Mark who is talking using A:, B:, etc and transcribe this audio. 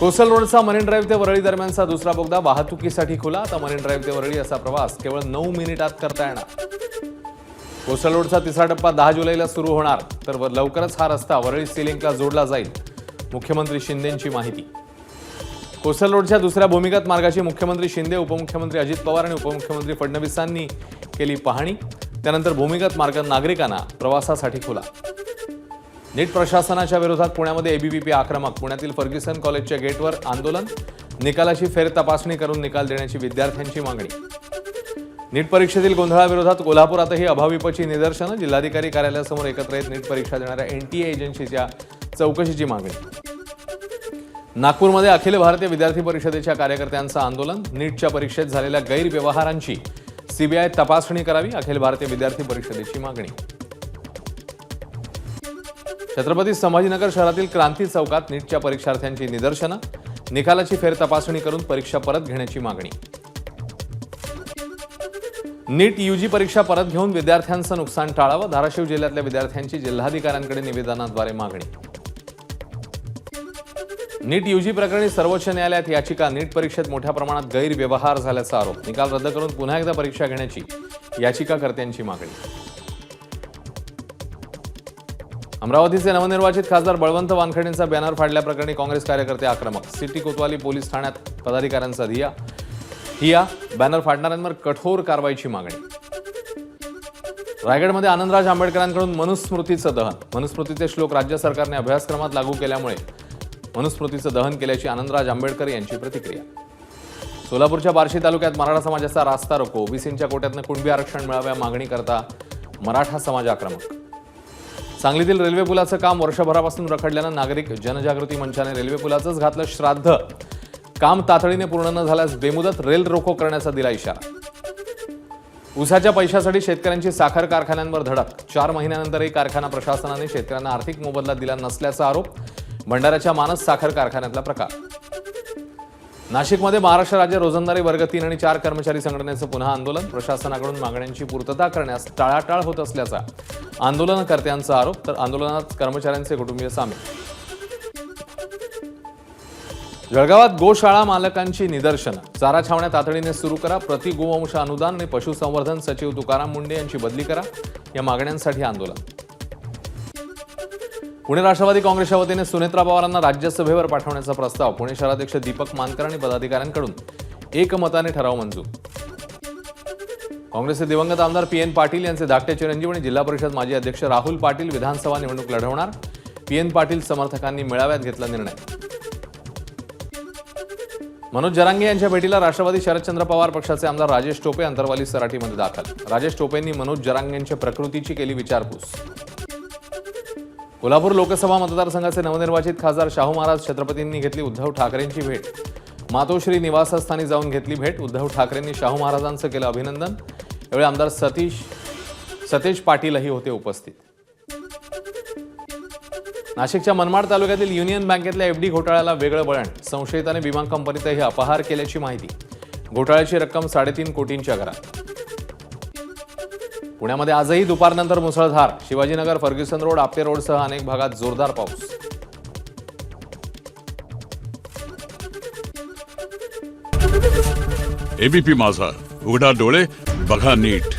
A: Coastal रोडचा marine drive ते वरळी दरम्यानचा दुसरा बोगदा वाहतुकीसाठी खुला. आता मरीन ड्राईव्ह ते वरळी असा प्रवास केवळ 9 मिनिटात करता येणार. कोस्टल रोडचा तिसरा टप्पा 10 जुलैला सुरू होणार, तर लवकरच हा रस्ता वरळी सी लिंकला जोडला जाईल. मुख्यमंत्री शिंदेंची माहिती. कोस्टल रोडच्या दुसऱ्या भूमिगत मार्गाची मुख्यमंत्री शिंदे, उपमुख्यमंत्री अजित पवार आणि उपमुख्यमंत्री फडणवीसांनी केली पाहणी. त्यानंतर भूमिगत मार्ग नागरिकांना प्रवासासाठी खुला. नीट प्रशासनाच्या विरोधात पुण्यामध्ये एबीव्हीपी आक्रमक. पुण्यातील फर्ग्युसन कॉलेजच्या गेटवर आंदोलन. निकालाची फेर तपासणी करून निकाल देण्याची विद्यार्थ्यांची मागणी. नीट परीक्षेतील गोंधळाविरोधात कोल्हापुरातही अभाविपची निदर्शनं. जिल्हाधिकारी कार्यालयासमोर एकत्र येत नीट परीक्षा देणाऱ्या एनटीए एजन्सीच्या चौकशीची मागणी. नागपूरमध्ये अखिल भारतीय विद्यार्थी परिषदेच्या कार्यकर्त्यांचं आंदोलन. नीटच्या परीक्षेत झालेल्या गैरव्यवहारांची सीबीआय तपासणी करावी, अखिल भारतीय विद्यार्थी परिषदेची मागणी. छत्रपती संभाजीनगर शहरातील क्रांती चौकात नीटच्या परीक्षार्थ्यांची निदर्शनं. निकालाची फेर तपासणी करून परीक्षा परत घेण्याची मागणी. नीट यूजी परीक्षा परत घेऊन विद्यार्थ्यांचं नुकसान टाळावं, धाराशिव जिल्ह्यातल्या विद्यार्थ्यांची जिल्हाधिकाऱ्यांकडे निवेदनाद्वारे मागणी. नीट यूजी प्रकरणी सर्वोच्च न्यायालयात याचिका. नीट परीक्षेत मोठ्या प्रमाणात गैरव्यवहार झाल्याचा आरोप. निकाल रद्द करून पुन्हा एकदा परीक्षा घेण्याची याचिकाकर्त्यांची मागणी. अमरावतीचे नवनिर्वाचित खासदार बळवंत वानखेडेंचा बॅनर फाडल्याप्रकरणी काँग्रेस कार्यकर्ते आक्रमक. सिटी कोतवाली पोलीस ठाण्यात पदाधिकाऱ्यांचा हिया. बॅनर फाडणाऱ्यांवर कठोर कारवाईची मागणी. रायगडमध्ये आनंदराज आंबेडकरांकडून मनुस्मृतीचं दहन. मनुस्मृतीचे श्लोक राज्य सरकारने अभ्यासक्रमात लागू केल्यामुळे मनुस्मृतीचं दहन केल्याची आनंदराज आंबेडकर यांची प्रतिक्रिया. सोलापूरच्या बार्शी तालुक्यात मराठा समाजाचा रास्ता रोको. ओबीसींच्या कोट्यातनं कुणबी आरक्षण मिळाव्या मागणी करता मराठा समाज आक्रमक. सांगलीतील रेल्वे पुलाचं काम वर्षभरापासून रखडल्यानं नागरिक जनजागृती मंचाने रेल्वे पुलाचंच घातलं श्राद्ध. काम तातडीने पूर्ण न झाल्यास बेमुदत रेल रोको करण्याचा दिला इशारा. ऊसाच्या पैशासाठी शेतकऱ्यांची साखर कारखान्यांवर धडक. 4 महिन्यानंतरही कारखाना प्रशासनाने शेतकऱ्यांना आर्थिक मोबदला दिला नसल्याचा आरोप. भंडाऱ्याच्या मानस साखर कारखान्यातला प्रकार. नाशिकमध्ये महाराष्ट्र राज्य रोजंदारी वर्ग 3 आणि 4 कर्मचारी संघटनेचं पुन्हा आंदोलन. प्रशासनाकडून मागण्यांची पूर्तता करण्यास टाळाटाळ होत असल्याचा आंदोलनकर्त्यांचा आरोप. तर आंदोलनात कर्मचाऱ्यांचे कुटुंबीय सामील. जळगावात गोशाळा मालकांची निदर्शनं. चारा छावण्या तातडीने सुरू करा. प्रति गोवंश अनुदान आणि पशुसंवर्धन सचिव तुकाराम मुंडे यांची बदली करा, या मागण्यांसाठी आंदोलन. पुणे राष्ट्रवादी काँग्रेसच्या वतीने सुनेत्रा पवारांना राज्यसभेवर पाठवण्याचा प्रस्ताव. पुणे शहराध्यक्ष दीपक मानकर आणि पदाधिकाऱ्यांकडून एकमताने ठराव मंजूर. काँग्रेसचे दिवंगत आमदार PN पाटील यांचे धाकटे चिरंजीव आणि जिल्हा परिषद माजी अध्यक्ष राहुल पाटील विधानसभा निवडणूक लढवणार. PN पाटील समर्थकांनी मेळाव्यात घेतला निर्णय. मनोज जरांगे यांच्या भेटीला राष्ट्रवादी शरदचंद्र पवार पक्षाचे आमदार राजेश टोपे अंतरवाली सराटीमध्ये दाखल. राजेश टोपेंनी मनोज जरांगेंच्या प्रकृतीची केली विचारपूस. कोल्हापूर लोकसभा मतदारसंघाचे नवनिर्वाचित खासदार शाहू महाराज छत्रपतींनी घेतली उद्धव ठाकरेंची भेट. मातोश्री निवासस्थानी जाऊन घेतली भेट. उद्धव ठाकरेंनी शाहू महाराजांचं केलं अभिनंदन. यावेळी आमदार सतेज पाटीलही होते उपस्थित. नाशिकच्या मनमाड तालुक्यातील युनियन बँकेतल्या FD घोटाळ्याला वेगळं वळण. संशयिताने विमा कंपनीतही अपहार केल्याची माहिती. घोटाळ्याची रक्कम 3.5 कोटींच्या घरात. पुण्यामध्ये आजही दुपारनंतर मुसळधार. शिवाजीनगर, फर्ग्युसन रोड, आपटे रोडसह अनेक भागात जोरदार पाऊस.
B: एबीपी माझा, उघडा डोळे बघा नीट.